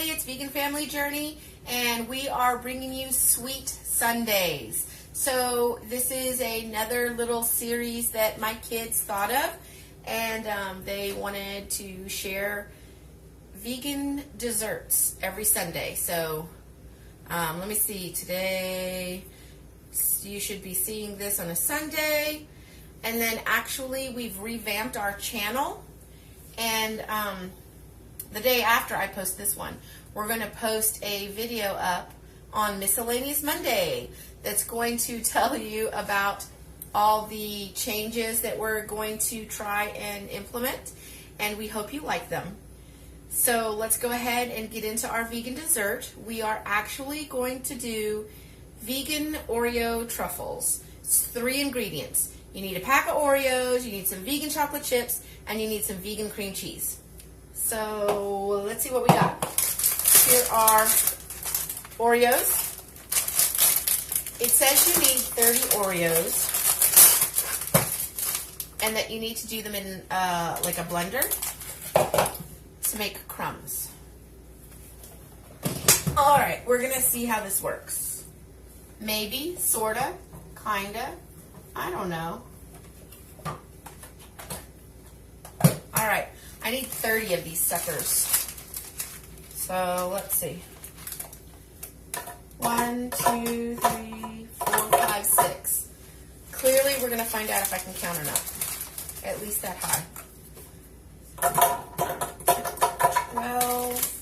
everybody, it's Vegan Family Journey, and we are bringing you Sweet Sundays. So this is another little series that my kids thought of, and they wanted to share vegan desserts every Sunday. So let me see, today you should be seeing this on a Sunday, and then actually we've revamped our channel, and the day after I post this one, we're going to post a video up on Miscellaneous Monday that's going to tell you about all the changes that we're going to try and implement, and we hope you like them. So let's go ahead and get into our vegan dessert. We are actually going to do vegan Oreo Truffles. It's 3 ingredients. You need a pack of Oreos, you need some vegan chocolate chips, and you need some vegan cream cheese. So let's see what we got. Here are Oreos. It says you need 30 Oreos, and that you need to do them in like a blender to make crumbs. All right, we're gonna see how this works. Maybe, sorta, kinda, I don't know. All right, I need 30 of these suckers. So let's see. 1, 2, 3, 4, 5, 6. Clearly, we're gonna find out if I can count or not. At least that high. 12.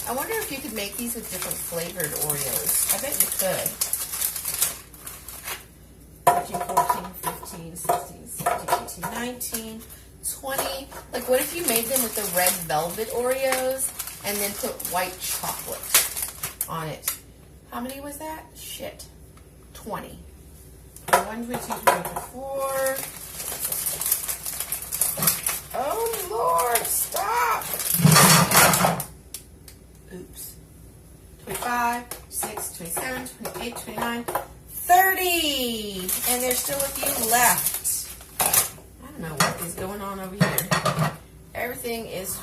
I wonder if you could make these with different flavored Oreos. I bet you could. 13, 14, 15, 16, 17, 18, 19, 20. Like, what if you made them with the red velvet Oreos and then put white chocolate on it? How many was that? Shit. 20. 1, 2, 3, 4. Oh, Lord, stop. Oops. 25, 26, 27, 28, 29, 30. And there's still a few left. I don't know what is going on over here. Everything is...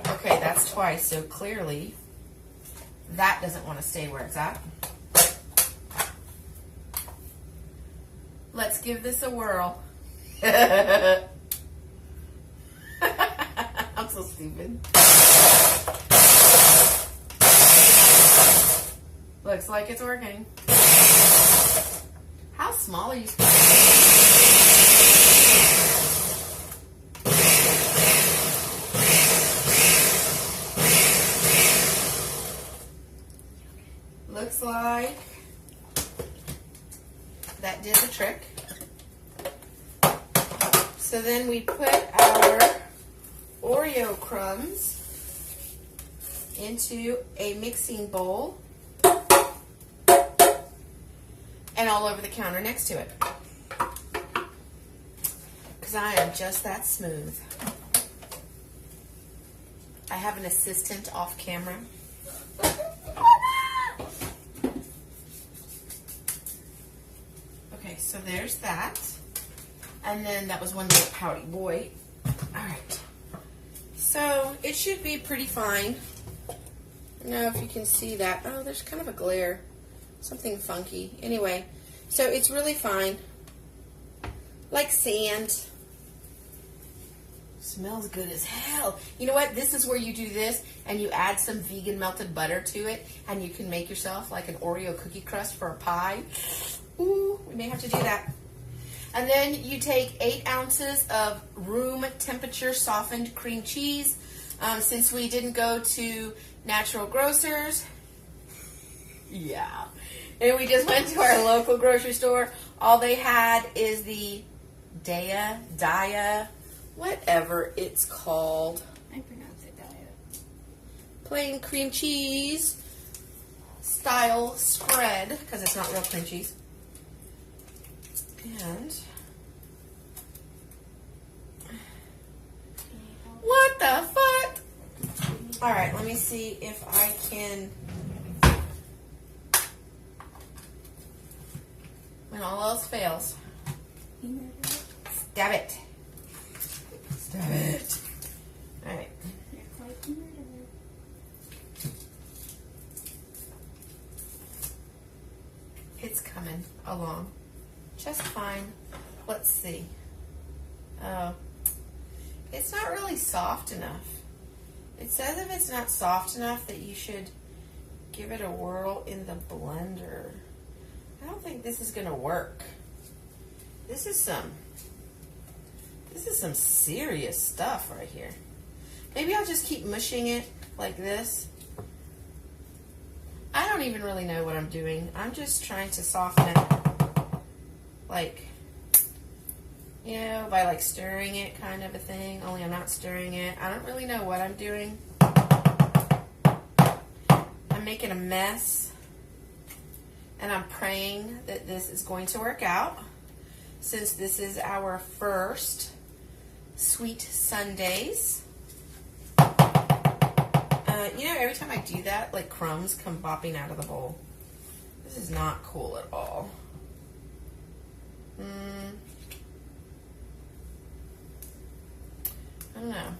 Okay, that's twice, so clearly that doesn't want to stay where it's at. Let's give this a whirl. I'm so stupid. Looks like it's working. How small are you supposed to be? Looks like that did the trick. So then we put our Oreo crumbs into a mixing bowl and all over the counter next to it. Because I am just that smooth. I have an assistant off camera. Okay, so there's that. And then that was one little pouty boy. All right. So it should be pretty fine. I don't know if you can see that. Oh, there's kind of a glare. Something funky. Anyway, so it's really fine. Like sand. Smells good as hell. You know what? This is where you do this and you add some vegan melted butter to it, and you can make yourself like an Oreo cookie crust for a pie. Ooh, we may have to do that. And then you take 8 ounces of room temperature softened cream cheese. Since we didn't go to Natural Grocers, yeah, and we just went to our local grocery store, all they had is the Dia, whatever it's called. I pronounce it Dia. Plain cream cheese style spread, because it's not real cream cheese. And what the fuck? All right, let me see if I can. When all else fails, stab it. Stab it. All right. along just fine. Let's see. Oh, it's not really soft enough. It says if it's not soft enough that you should give it a whirl in the blender. I don't think this is gonna work. This is some serious stuff right here. Maybe I'll just keep mushing it like this. I don't even really know what I'm doing. I'm just trying to soften it, like, you know, by like stirring it kind of a thing, only I'm not stirring it. I don't really know what I'm doing. I'm making a mess, and I'm praying that this is going to work out, since this is our first Sweet Sundays. You know, every time I do that, like crumbs come bopping out of the bowl. This is not cool at all. I don't know.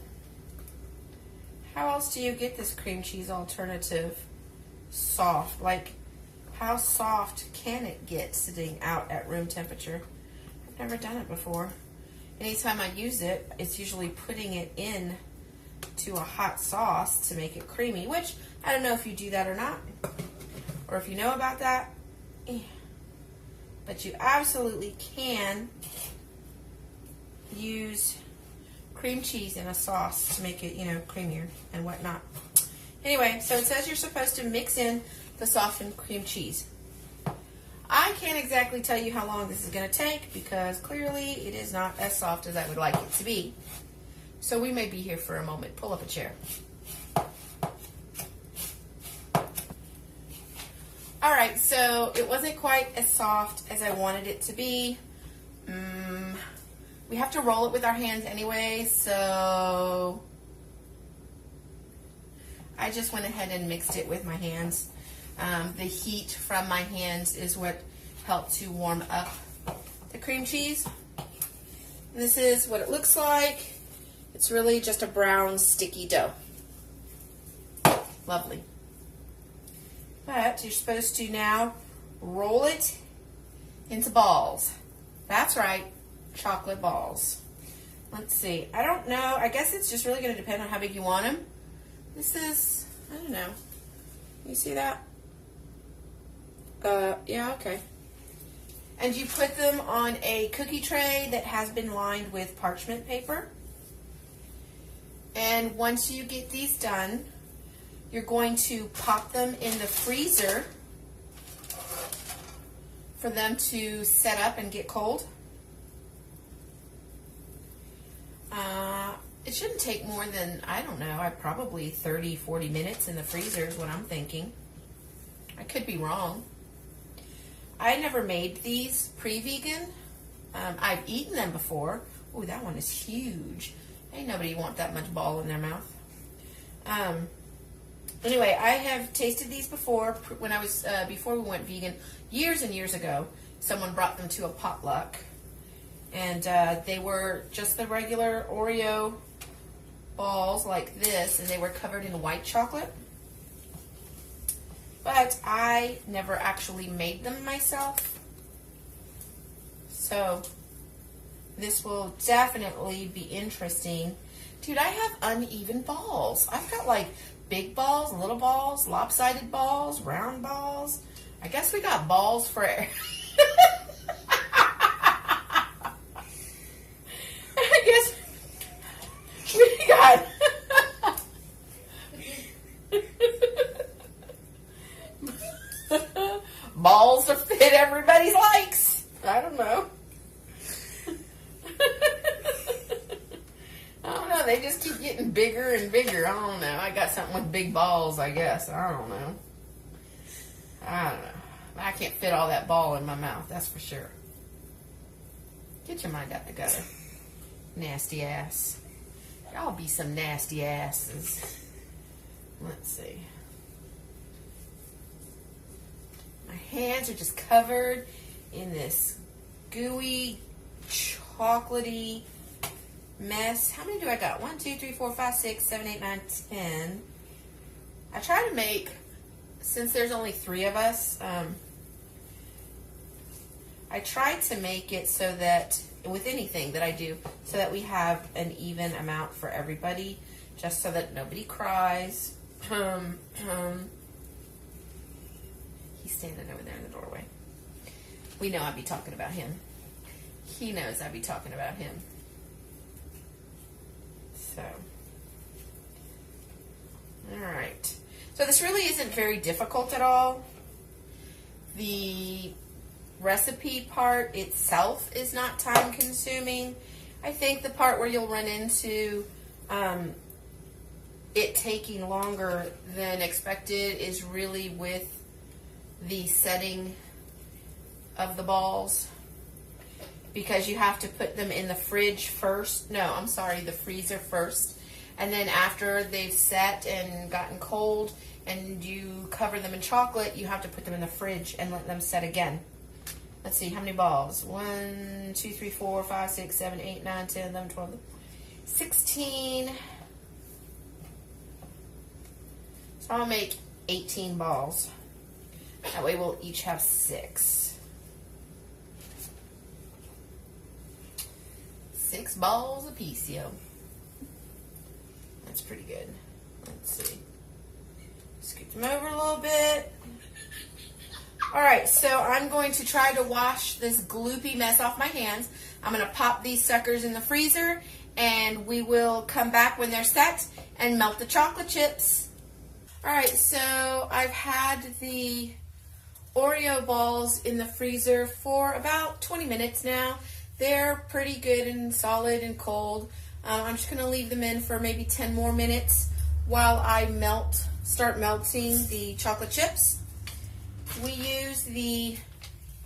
How else do you get this cream cheese alternative soft? Like, how soft can it get sitting out at room temperature? I've never done it before. Anytime I use it, it's usually putting it in to a hot sauce to make it creamy, which I don't know if you do that or not, or if you know about that. But you absolutely can use cream cheese in a sauce to make it, you know, creamier and whatnot. Anyway, so it says you're supposed to mix in the softened cream cheese. I can't exactly tell you how long this is going to take because clearly it is not as soft as I would like it to be. So we may be here for a moment. Pull up a chair. All right, so it wasn't quite as soft as I wanted it to be. We have to roll it with our hands anyway, so I just went ahead and mixed it with my hands. The heat from my hands is what helped to warm up the cream cheese. And this is what it looks like. It's really just a brown, sticky dough. Lovely. But you're supposed to now roll it into balls. That's right, chocolate balls. Let's see. I don't know. I guess it's just really going to depend on how big you want them. This is, I don't know. You see that? Yeah, okay. And you put them on a cookie tray that has been lined with parchment paper. And once you get these done, you're going to pop them in the freezer for them to set up and get cold. It shouldn't take more than, I don't know, probably 30, 40 minutes in the freezer is what I'm thinking. I could be wrong. I never made these pre-vegan. I've eaten them before. Oh, that one is huge. Ain't nobody want that much ball in their mouth. Anyway, I have tasted these before when I was before we went vegan years and years ago. Someone brought them to a potluck, and they were just the regular Oreo balls like this, and they were covered in white chocolate. But I never actually made them myself, so this will definitely be interesting. Dude, I have uneven balls. I've got like big balls, little balls, lopsided balls, round balls. I guess we got balls for I guess we got balls to fit everybody's likes. I don't know. I don't know. They just keep getting bigger and bigger. I don't know. I got something with big balls, I guess. I don't know. I can't fit all that ball in my mouth, that's for sure. Get your mind out the gutter. Nasty ass. Y'all be some nasty asses. Let's see. My hands are just covered in this gooey, chocolatey mess. How many do I got? 1, 2, 3, 4, 5, 6, 7, 8, 9, 10. I try to make, since there's only 3 of us, I try to make it so that, with anything that I do, so that we have an even amount for everybody, just so that nobody cries. He's standing over there in the doorway. We know I'd be talking about him. He knows I'd be talking about him. So, alright. So this really isn't very difficult at all. The recipe part itself is not time consuming. I think the part where you'll run into it taking longer than expected is really with the setting of the balls, because you have to put them in the fridge first. No, I'm sorry, the freezer first. And then after they've set and gotten cold and you cover them in chocolate, you have to put them in the fridge and let them set again. Let's see, how many balls? 1, 2, 3, 4, 5, 6, 7, 8, 9, 10, 11, 12, 16. So I'll make 18 balls. That way we'll each have 6. 6 balls apiece, yo. That's pretty good. Let's see. Scoot them over a little bit. Alright, so I'm going to try to wash this gloopy mess off my hands. I'm going to pop these suckers in the freezer, and we will come back when they're set and melt the chocolate chips. Alright, so I've had the Oreo balls in the freezer for about 20 minutes now. They're pretty good and solid and cold. I'm just going to leave them in for maybe 10 more minutes while I start melting the chocolate chips. We use the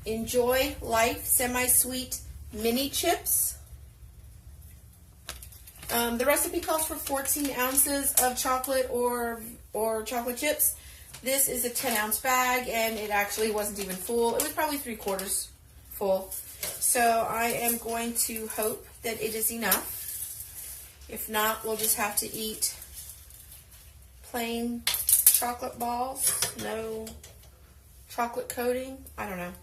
Enjoy Life semi-sweet mini chips. The recipe calls for 14 ounces of chocolate or chocolate chips. This is a 10-ounce bag, and it actually wasn't even full. It was probably 3/4 full. So I am going to hope that it is enough. If not, we'll just have to eat plain chocolate balls. No chocolate coating. I don't know.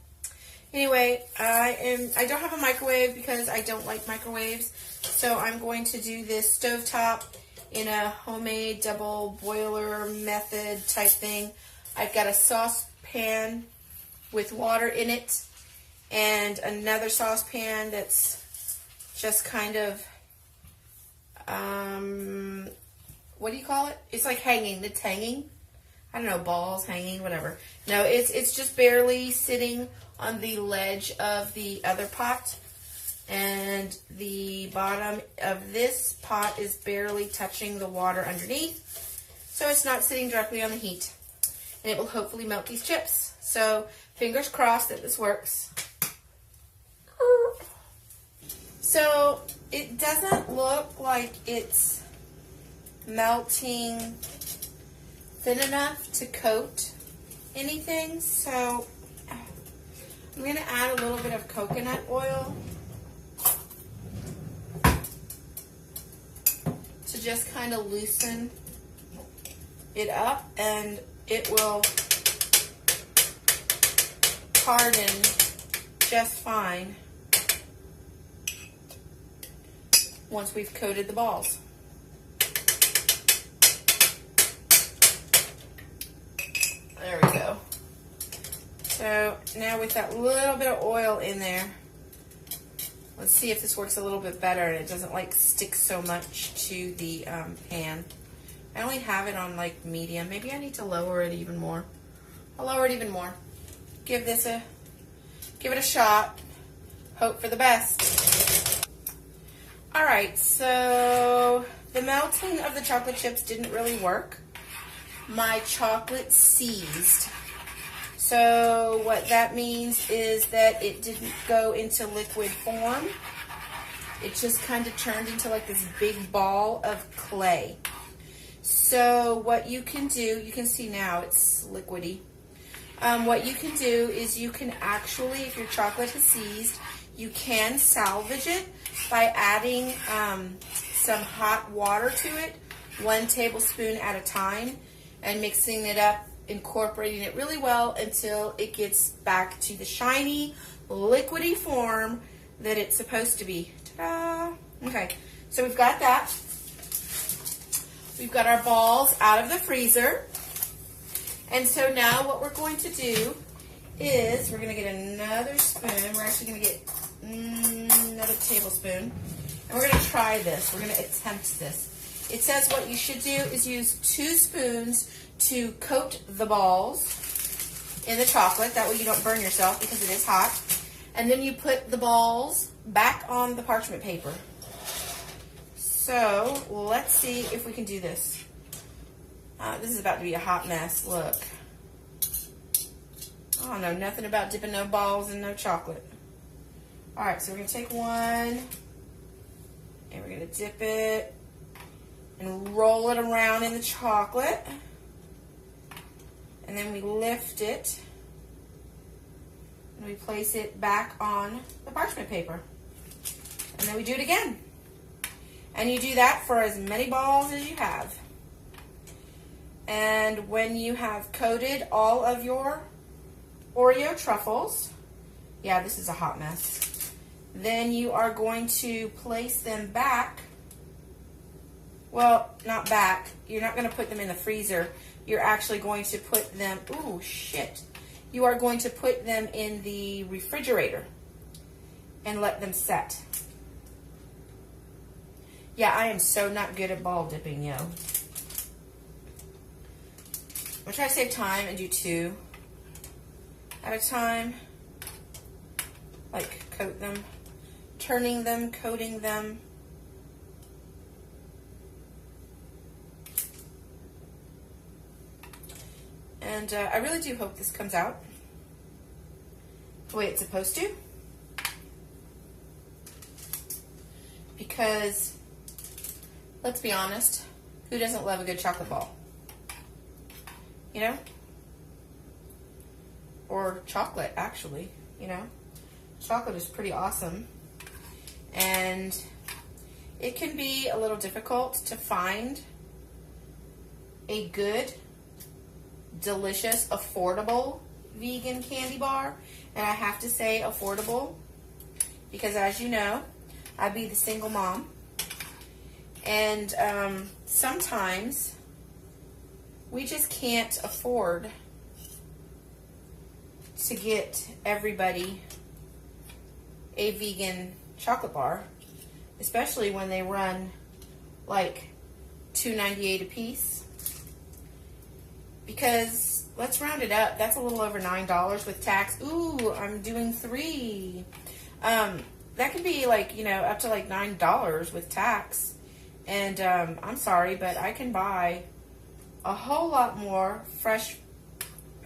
Anyway, I don't have a microwave because I don't like microwaves. So I'm going to do this stovetop in a homemade double boiler method type thing. I've got a saucepan with water in it and another saucepan that's just kind of, what do you call it? It's like hanging. It's hanging. I don't know, balls, hanging, whatever. No, it's just barely sitting on the ledge of the other pot. And the bottom of this pot is barely touching the water underneath. So it's not sitting directly on the heat. And it will hopefully melt these chips. So fingers crossed that this works. So it doesn't look like it's melting thin enough to coat anything. So I'm going to add a little bit of coconut oil to just kind of loosen it up, and it will harden just fine once we've coated the balls. There we go. So now with that little bit of oil in there, let's see if this works a little bit better and it doesn't like stick so much to the pan. I only have it on like medium. Maybe I need to lower it even more. I'll lower it even more. Give it a shot. Hope for the best. Alright, so the melting of the chocolate chips didn't really work. My chocolate seized. So what that means is that it didn't go into liquid form. It just kind of turned into like this big ball of clay. So what you can do, you can see now it's liquidy. What you can do is you can actually, if your chocolate has seized, you can salvage it by adding some hot water to it, 1 tablespoon at a time, and mixing it up incorporating it really well until it gets back to the shiny, liquidy form that it's supposed to be. Ta-da! Okay, so we've got that. We've got our balls out of the freezer. And so now what we're going to do is we're going to get another spoon. We're actually going to get another tablespoon. And we're going to try this. We're going to attempt this. It says what you should do is use 2 spoons to coat the balls in the chocolate. That way you don't burn yourself because it is hot. And then you put the balls back on the parchment paper. So let's see if we can do this. This is about to be a hot mess. Look. I don't know nothing about dipping no balls in no chocolate. All right, so we're going to take one, and we're going to dip it and roll it around in the chocolate. And then we lift it, and we place it back on the parchment paper. And then we do it again. And you do that for as many balls as you have. And when you have coated all of your Oreo Truffles, yeah, this is a hot mess, then you are going to place them back. Well, not back. You're not going to put them in the freezer. You're actually going to put them, ooh, shit. You are going to put them in the refrigerator and let them set. Yeah, I am so not good at ball dipping, yo. I'm going to try to save time and do 2 at a time. Like, coat them, turning them, coating them. And I really do hope this comes out the way it's supposed to. Because, let's be honest, who doesn't love a good chocolate ball? You know? Or chocolate, actually, you know? Chocolate is pretty awesome. And it can be a little difficult to find a good, delicious, affordable vegan candy bar. And I have to say affordable because, as you know, I be the single mom. And sometimes we just can't afford to get everybody a vegan chocolate bar, especially when they run like $2.98 a piece. Because let's round it up, that's a little over $9 with tax. Ooh, I'm doing 3. That could be like, you know, up to like $9 with tax. And I'm sorry, but I can buy a whole lot more fresh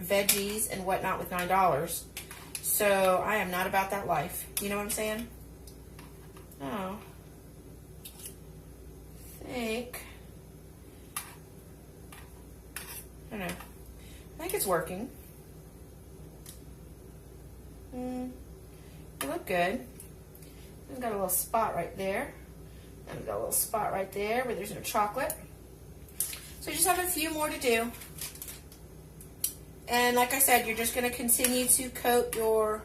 veggies and whatnot with $9. So I am not about that life. You know what I'm saying? Oh. I don't know. I think it's working. It looked good. We've got a little spot right there. And we've got a little spot right there where there's no chocolate. So you just have a few more to do. And like I said, you're just going to continue to coat your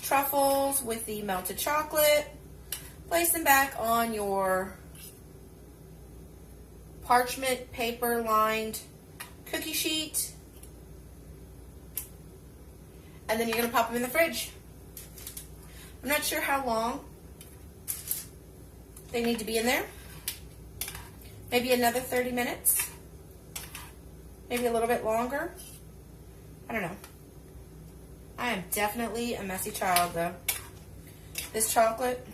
truffles with the melted chocolate. Place them back on your parchment paper lined cookie sheet. And then you're going to pop them in the fridge. I'm not sure how long they need to be in there. Maybe another 30 minutes. Maybe a little bit longer. I don't know. I am definitely a messy child, though. This chocolate,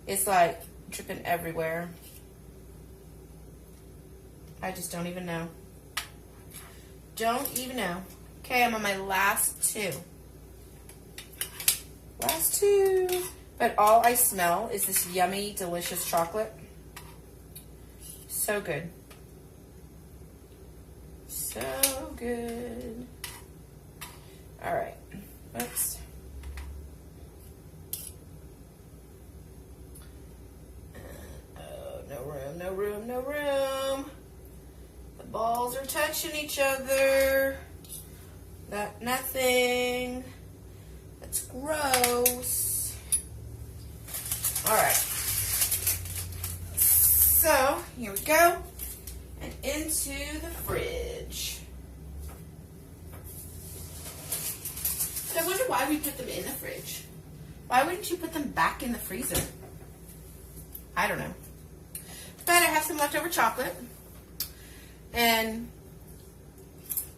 it's like dripping everywhere. I just don't even know. Don't even know. Okay, I'm on my last 2. Last 2. But all I smell is this yummy, delicious chocolate. So good. So good. All right. Oops. Oh, no room, no room, no room. The ball balls are touching each other. Nothing. That's gross. Alright. So, here we go. And into the fridge. So I wonder why we put them in the fridge. Why wouldn't you put them back in the freezer? I don't know. But I have some leftover chocolate. And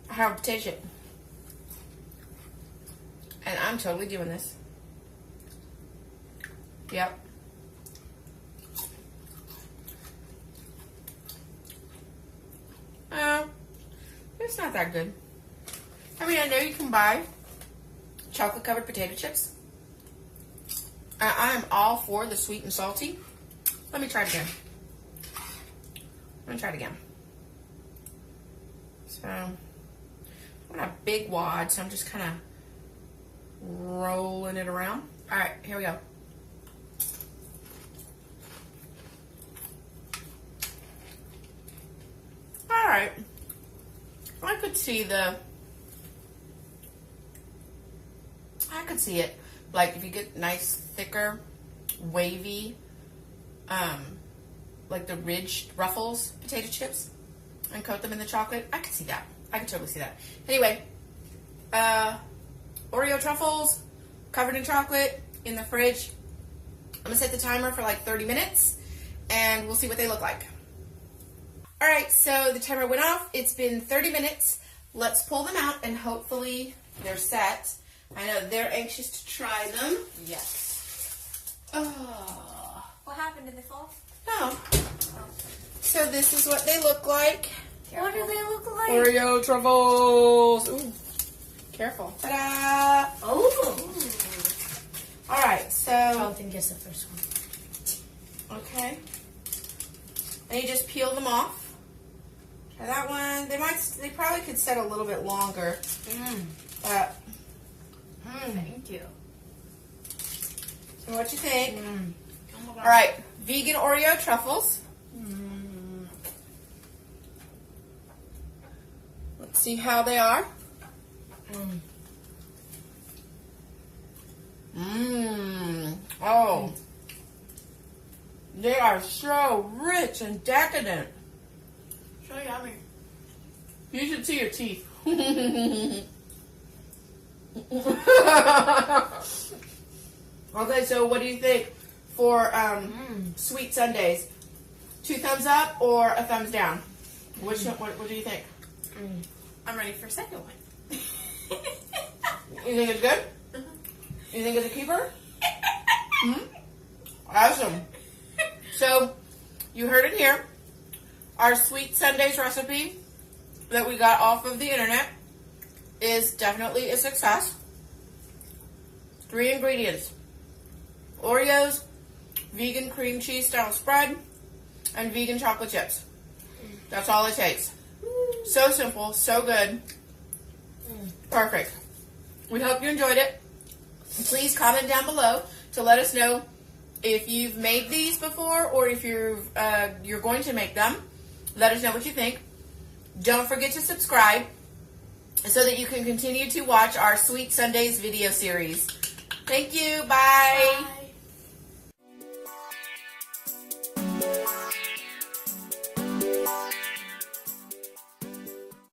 I have a potato chip. And I'm totally doing this. Yep. It's not that good. I mean, I know you can buy chocolate covered potato chips. I am all for the sweet and salty. Let me try it again. Let me try it again. So, I'm gonna have big wad, so I'm just kind of rolling it around. All right, here we go. All right. I could see it. Like if you get nice, thicker, wavy, like the Ridge Ruffles potato chips and coat them in the chocolate. I could see that. I could totally see that. Anyway, Oreo Truffles covered in chocolate in the fridge. I'm gonna set the timer for like 30 minutes and we'll see what they look like. All right, so the timer went off. It's been 30 minutes. Let's pull them out and hopefully they're set. I know they're anxious to try them. Yes. Oh. What happened? Did they fall? No. Oh. So this is what they look like. Careful. What do they look like? Oreo Truffles. Ooh. Careful. Ta-da! Oh. All right, so. Jonathan gets the first one. Okay. And you just peel them off. Try that one. They probably could set a little bit longer. But. Thank you. So what you think? Oh my God. All right, vegan Oreo Truffles. Let's see how they are. Oh. They are so rich and decadent. So yummy. You should see your teeth. Okay, so what do you think for sweet sundaes? 2 thumbs up or a thumbs down? What do you think? I'm ready for a second one. You think it's good? You think it's a keeper? Awesome. So, you heard it here. Our sweet sundaes recipe that we got off of the internet is definitely a success. 3 ingredients: Oreos, vegan cream cheese style spread, and vegan chocolate chips. That's all it takes. So simple, so good. Perfect. We hope you enjoyed it. Please comment down below to let us know if you've made these before or if you're going to make them. Let us know what you think. Don't forget to subscribe so that you can continue to watch our Sweet Sundays video series. Thank you. Bye. Bye.